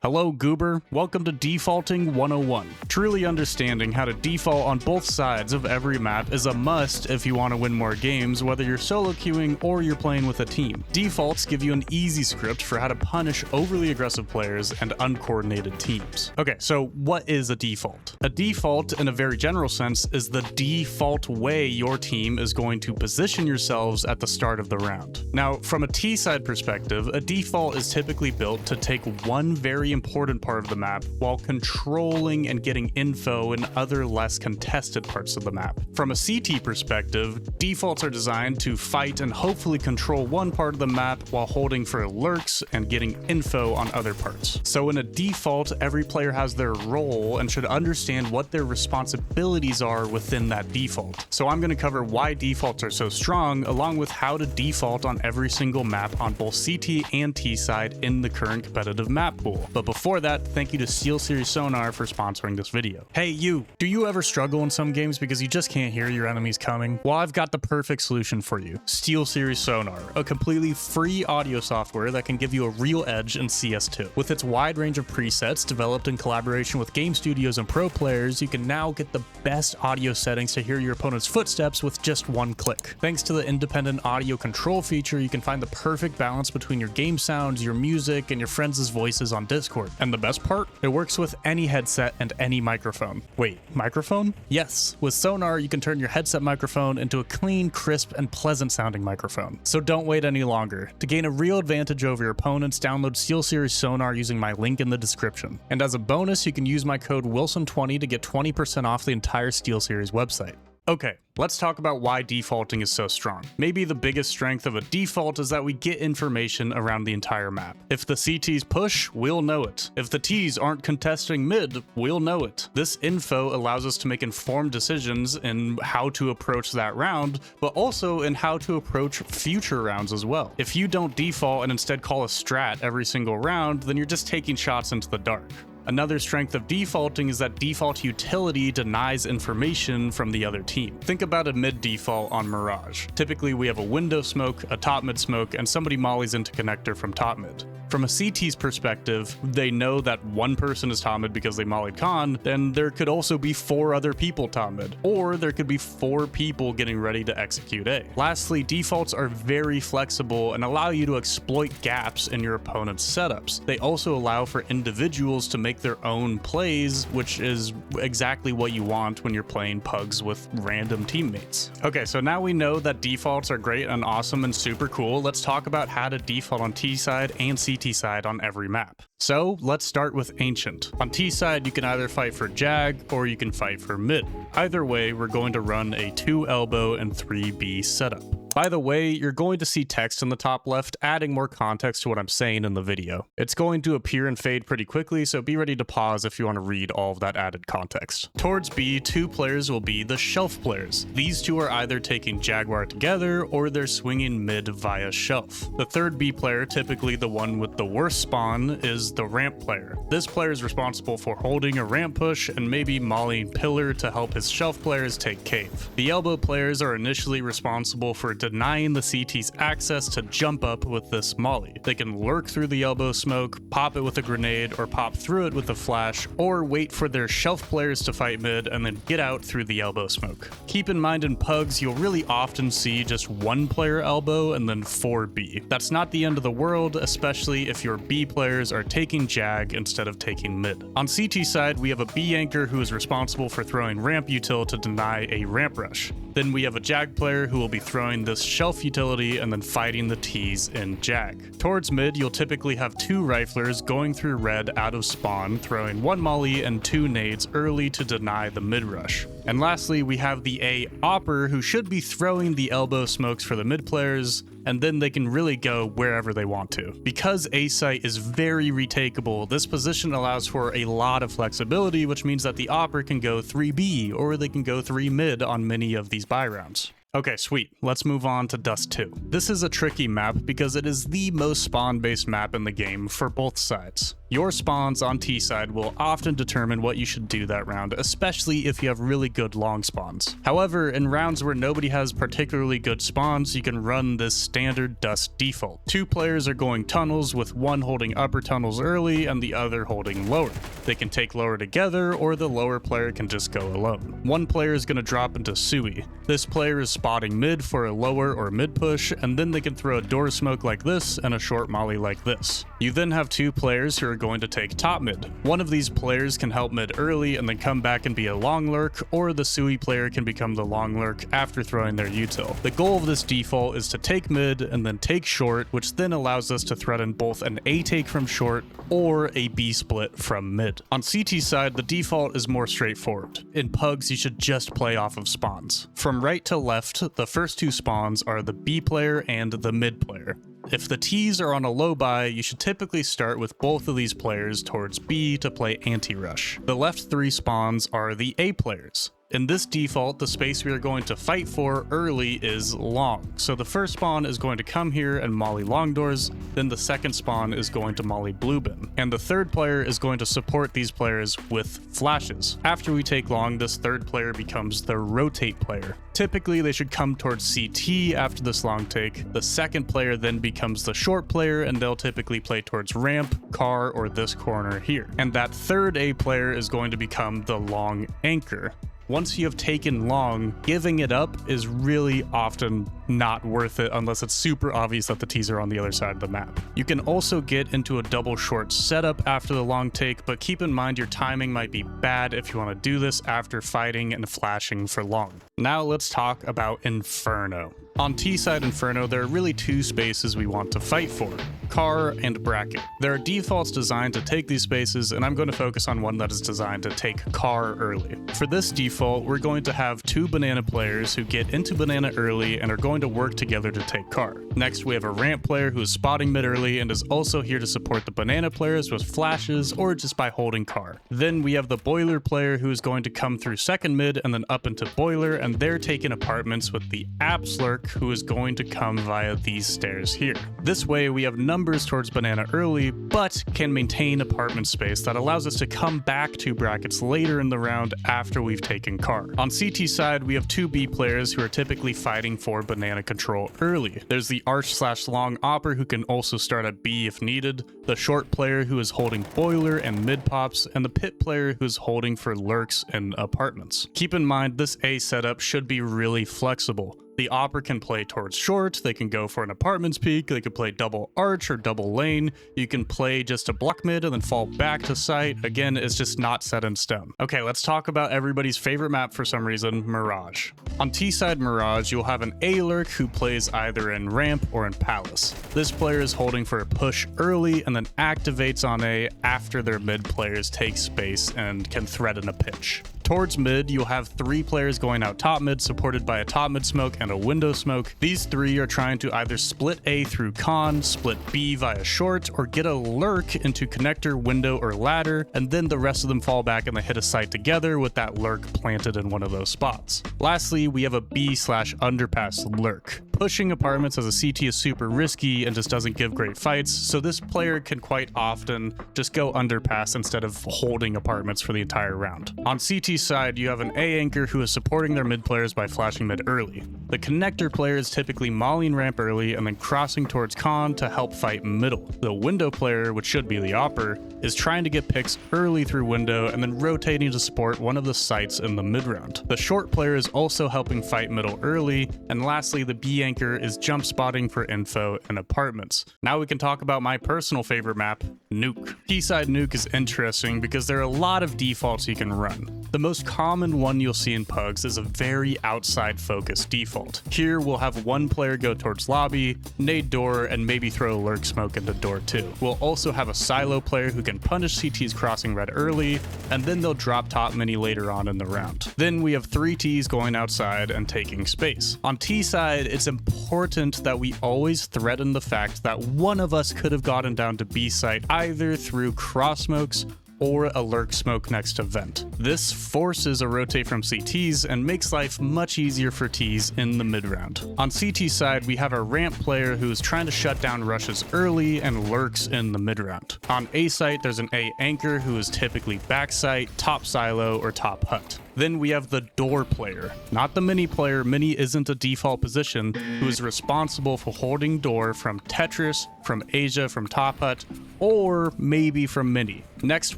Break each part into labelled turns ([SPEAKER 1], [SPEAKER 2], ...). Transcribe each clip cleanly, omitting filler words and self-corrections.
[SPEAKER 1] Hello Goober, welcome to Defaulting 101. Truly understanding how to default on both sides of every map is a must if you want to win more games, whether you're solo queuing or you're playing with a team. Defaults give you an easy script for how to punish overly aggressive players and uncoordinated teams. Okay, so what is a default? A default, in a very general sense, is the default way your team is going to position yourselves at the start of the round. Now, from a T side perspective, a default is typically built to take one very important part of the map while controlling and getting info in other less contested parts of the map. From a CT perspective, defaults are designed to fight and hopefully control one part of the map while holding for lurks and getting info on other parts. So in a default, every player has their role and should understand what their responsibilities are within that default. So I'm going to cover why defaults are so strong, along with how to default on every single map on both CT and T side in the current competitive map pool. But before that, thank you to SteelSeries Sonar for sponsoring this video. Hey you, do you ever struggle in some games because you just can't hear your enemies coming? Well, I've got the perfect solution for you. SteelSeries Sonar, a completely free audio software that can give you a real edge in CS2. With its wide range of presets developed in collaboration with game studios and pro players, you can now get the best audio settings to hear your opponent's footsteps with just one click. Thanks to the independent audio control feature, you can find the perfect balance between your game sounds, your music, and your friends' voices on Discord. And the best part? It works with any headset and any microphone. Wait, microphone? Yes, with Sonar you can turn your headset microphone into a clean, crisp, and pleasant sounding microphone. So don't wait any longer. To gain a real advantage over your opponents, download SteelSeries Sonar using my link in the description. And as a bonus, you can use my code Wilson20 to get 20% off the entire SteelSeries website. Okay, let's talk about why defaulting is so strong. Maybe the biggest strength of a default is that we get information around the entire map. If the CTs push, we'll know it. If the Ts aren't contesting mid, we'll know it. This info allows us to make informed decisions in how to approach that round, but also in how to approach future rounds as well. If you don't default and instead call a strat every single round, then you're just taking shots into the dark. Another strength of defaulting is that default utility denies information from the other team. Think about a mid default on Mirage. Typically we have a window smoke, a top mid smoke, and somebody mollies into connector from top mid. From a CT's perspective, they know that one person is top mid because they mollied con, then there could also be 4 other people top mid, or there could be 4 people getting ready to execute A. Lastly, defaults are very flexible and allow you to exploit gaps in your opponent's setups. They also allow for individuals to make their own plays, which is exactly what you want when you're playing pugs with random teammates. Okay, so now we know that defaults are great and awesome and super cool. Let's talk about how to default on T side and CT side on every map. So let's start with Ancient. On T side, you can either fight for Jag or you can fight for mid. Either way, we're going to run a 2 elbow and 3 B setup. By the way, you're going to see text in the top left, adding more context to what I'm saying in the video. It's going to appear and fade pretty quickly, so be ready to pause if you want to read all of that added context. Towards B, 2 players will be the shelf players. These 2 are either taking Jaguar together or they're swinging mid via shelf. The third B player, typically the one with the worst spawn, is the ramp player. This player is responsible for holding a ramp push and maybe mollying pillar to help his shelf players take cave. The elbow players are initially responsible for denying the CT's access to jump up with this molly. They can lurk through the elbow smoke, pop it with a grenade, or pop through it with a flash, or wait for their shelf players to fight mid and then get out through the elbow smoke. Keep in mind in pugs, you'll really often see just 1 player elbow and then 4 B. That's not the end of the world, especially if your B players are taking Jag instead of taking mid. On CT side, we have a B anchor who is responsible for throwing ramp util to deny a ramp rush. Then we have a Jag player who will be throwing this shelf utility and then fighting the Ts in Jag. Towards mid, you'll typically have 2 riflers going through red out of spawn, throwing 1 molly and 2 nades early to deny the mid rush. And lastly, we have the A opper who should be throwing the elbow smokes for the mid players, and then they can really go wherever they want to. Because A site is very retakeable, this position allows for a lot of flexibility, which means that the opper can go 3B or they can go 3 mid on many of these buy rounds. Okay, sweet. Let's move on to Dust 2. This is a tricky map because it is the most spawn-based map in the game for both sides. Your spawns on T side will often determine what you should do that round, especially if you have really good long spawns. However, in rounds where nobody has particularly good spawns, you can run this standard dust default. Two players are going tunnels, with one holding upper tunnels early and the other holding lower. They can take lower together, or the lower player can just go alone. One player is going to drop into Sui. This player is spotting mid for a lower or mid push, and then they can throw a door smoke like this and a short molly like this. You then have two players who are going to take top mid. One of these players can help mid early and then come back and be a long lurk, or the Sui player can become the long lurk after throwing their util. The goal of this default is to take mid and then take short, which then allows us to threaten both an A take from short or a B split from mid. On CT side, the default is more straightforward. In pugs, you should just play off of spawns. From right to left, the first two spawns are the B player and the mid player. If the T's are on a low buy, you should typically start with both of these players towards B to play anti-rush. The left three spawns are the A players. In this default, the space we are going to fight for early is long. So the first spawn is going to come here and molly long doors, then the second spawn is going to molly blue bin. And the third player is going to support these players with flashes. After we take long, this third player becomes the rotate player. Typically, they should come towards CT after this long take. The second player then becomes the short player, and they'll typically play towards ramp, car, or this corner here. And that third A player is going to become the long anchor. Once you have taken long, giving it up is really often not worth it unless it's super obvious that the T's are on the other side of the map. You can also get into a double short setup after the long take, but keep in mind your timing might be bad if you want to do this after fighting and flashing for long. Now let's talk about Inferno. On T-side Inferno, there are really two spaces we want to fight for, car and bracket. There are defaults designed to take these spaces, and I'm going to focus on one that is designed to take car early. For this default, we're going to have two banana players who get into banana early and are going to work together to take car. Next, we have a ramp player who is spotting mid early and is also here to support the banana players with flashes or just by holding car. Then we have the boiler player who is going to come through second mid and then up into boiler, and they're taking apartments with the apps lurk who is going to come via these stairs here. This way we have numbers towards banana early, but can maintain apartment space that allows us to come back to brackets later in the round after we've taken car. On CT side, we have two B players who are typically fighting for banana control early. There's the arch/long opper who can also start at B if needed, the short player who is holding boiler and mid pops, and the pit player who is holding for lurks and apartments. Keep in mind this A setup should be really flexible. The opper can play towards short, they can go for an apartments peak, they could play double arch or double lane, you can play just a block mid and then fall back to site. Again, it's just not set in stone. Okay, let's talk about everybody's favorite map for some reason, Mirage. On T-side Mirage, you'll have an A lurk who plays either in ramp or in palace. This player is holding for a push early and then activates on A after their mid players take space and can threaten a pitch. Towards mid, you'll have three players going out top mid, supported by a top mid smoke and a window smoke. These three are trying to either split A through con, split B via short, or get a lurk into connector, window, or ladder, and then the rest of them fall back and they hit a site together with that lurk planted in one of those spots. Lastly, we have a B/underpass lurk. Pushing apartments as a CT is super risky and just doesn't give great fights, so this player can quite often just go underpass instead of holding apartments for the entire round. On CT side, you have an A anchor who is supporting their mid players by flashing mid early. The connector player is typically mollying ramp early and then crossing towards con to help fight middle. The window player, which should be the opper, is trying to get picks early through window and then rotating to support one of the sites in the mid round. The short player is also helping fight middle early, and lastly, the B anchor is jump spotting for info and apartments. Now we can talk about my personal favorite map, Nuke. T-side Nuke is interesting because there are a lot of defaults you can run. The most common one you'll see in pugs is a very outside focused default. Here we'll have one player go towards lobby, nade door, and maybe throw a lurk smoke into door 2. We'll also have a silo player who can punish CTs crossing red early, and then they'll drop top mini later on in the round. Then we have 3 Ts going outside and taking space. On T side, it's important that we always threaten the fact that one of us could have gotten down to B site either through cross smokes or a lurk smoke next to vent. This forces a rotate from CTs and makes life much easier for Ts in the mid round. On CT side, we have a ramp player who is trying to shut down rushes early and lurks in the mid round. On A site, there's an A anchor who is typically back site, top silo, or top hut. Then we have the door player, not the mini player. Mini isn't a default position, who is responsible for holding door from Tetris, from Asia, from top hut, or maybe from mini. Next,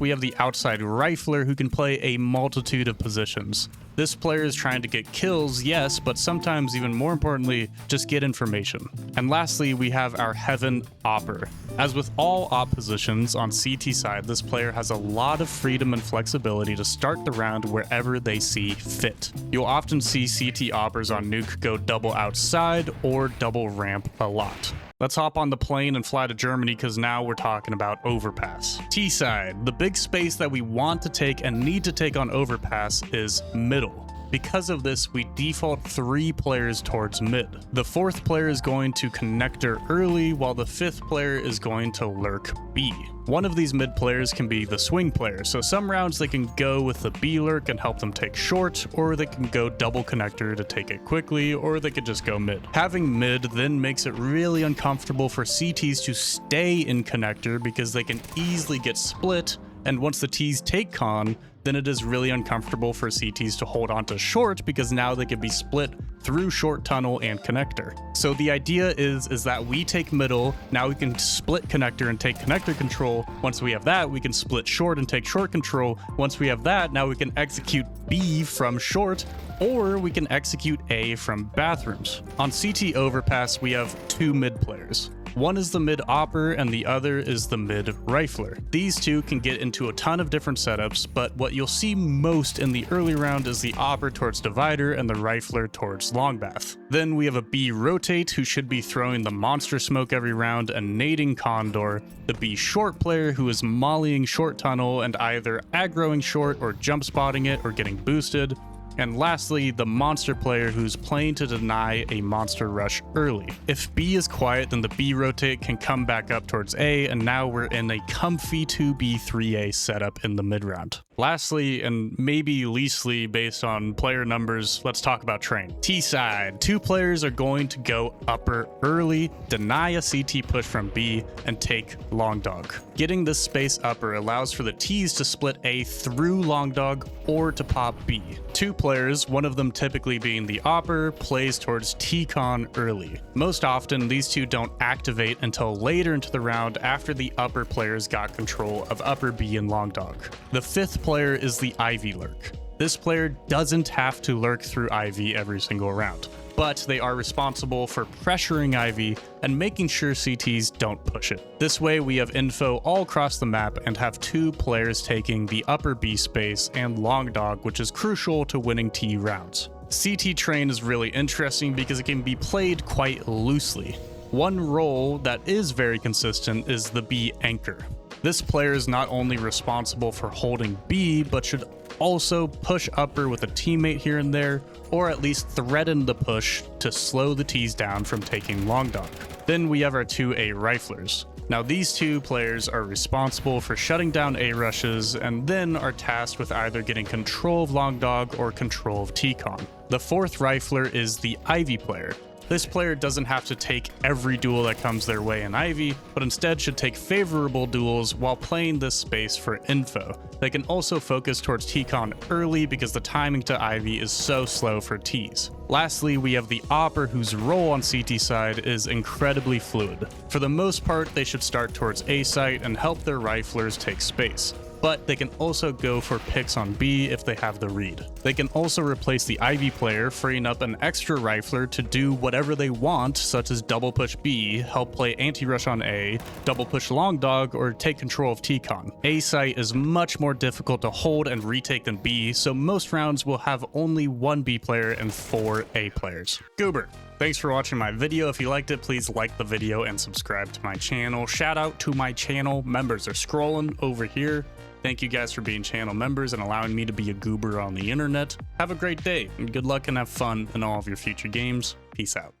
[SPEAKER 1] we have the outside rifler who can play a multitude of positions. This player is trying to get kills, yes, but sometimes even more importantly, just get information. And lastly, we have our Heaven Opper. As with all op positions on CT side, this player has a lot of freedom and flexibility to start the round wherever they see fit. You'll often see CT oppers on Nuke go double outside or double ramp a lot. Let's hop on the plane and fly to Germany because now we're talking about Overpass. T side, the big space that we want to take and need to take on Overpass is middle. Because of this, we default 3 players towards mid. The 4th player is going to connector early, while the 5th player is going to lurk B. One of these mid players can be the swing player, so some rounds they can go with the B lurk and help them take short, or they can go double connector to take it quickly, or they could just go mid. Having mid then makes it really uncomfortable for CTs to stay in connector because they can easily get split, and once the Ts take con, then it is really uncomfortable for CTs to hold on to short because now they could be split through short tunnel and connector. So the idea is that we take middle, now we can split connector and take connector control. Once we have that, we can split short and take short control. Once we have that, now we can execute B from short, or we can execute A from bathrooms. On CT Overpass, we have 2 mid players. One is the mid opper and the other is the mid rifler. These two can get into a ton of different setups, but what you'll see most in the early round is the opper towards divider and the rifler towards long bath. Then we have a B rotate who should be throwing the monster smoke every round and nading condor, the B short player who is mollying short tunnel and either aggroing short or jump spotting it or getting boosted. And lastly, the monster player who's playing to deny a monster rush early. If B is quiet, then the B rotate can come back up towards A, and now we're in a comfy 2B3A setup in the mid round. Lastly, and maybe leastly based on player numbers, let's talk about train. T side, 2 players are going to go upper early, deny a CT push from B, and take long dog. Getting this space upper allows for the Ts to split A through long dog or to pop B. 2 players, one of them typically being the opper, plays towards T-con early. Most often, these 2 don't activate until later into the round after the upper players got control of upper B and long dog. The 5th player is the Ivy lurk. This player doesn't have to lurk through Ivy every single round, but they are responsible for pressuring Ivy and making sure CTs don't push it. This way we have info all across the map and have 2 players taking the upper B space and long dog, which is crucial to winning T rounds. CT train is really interesting because it can be played quite loosely. One role that is very consistent is the B anchor. This player is not only responsible for holding B, but should also push upper with a teammate here and there, or at least threaten the push to slow the Ts down from taking long dog. Then we have our 2 A riflers. Now these 2 players are responsible for shutting down A rushes and then are tasked with either getting control of long dog or control of T-con. The 4th rifler is the Ivy player. This player doesn't have to take every duel that comes their way in Ivy, but instead should take favorable duels while playing this space for info. They can also focus towards T-con early because the timing to Ivy is so slow for Ts. Lastly, we have the opper whose role on CT side is incredibly fluid. For the most part, they should start towards A site and help their riflers take space, but they can also go for picks on B if they have the read. They can also replace the Ivy player, freeing up an extra rifler to do whatever they want, such as double push B, help play anti-rush on A, double push long dog, or take control of T-con. A site is much more difficult to hold and retake than B, so most rounds will have only 1 B player and 4 A players. Goober. Thanks for watching my video. If you liked it, please like the video and subscribe to my channel. Shout out to my channel members. They're scrolling over here. Thank you guys for being channel members and allowing me to be a goober on the internet. Have a great day, and good luck and have fun in all of your future games. Peace out.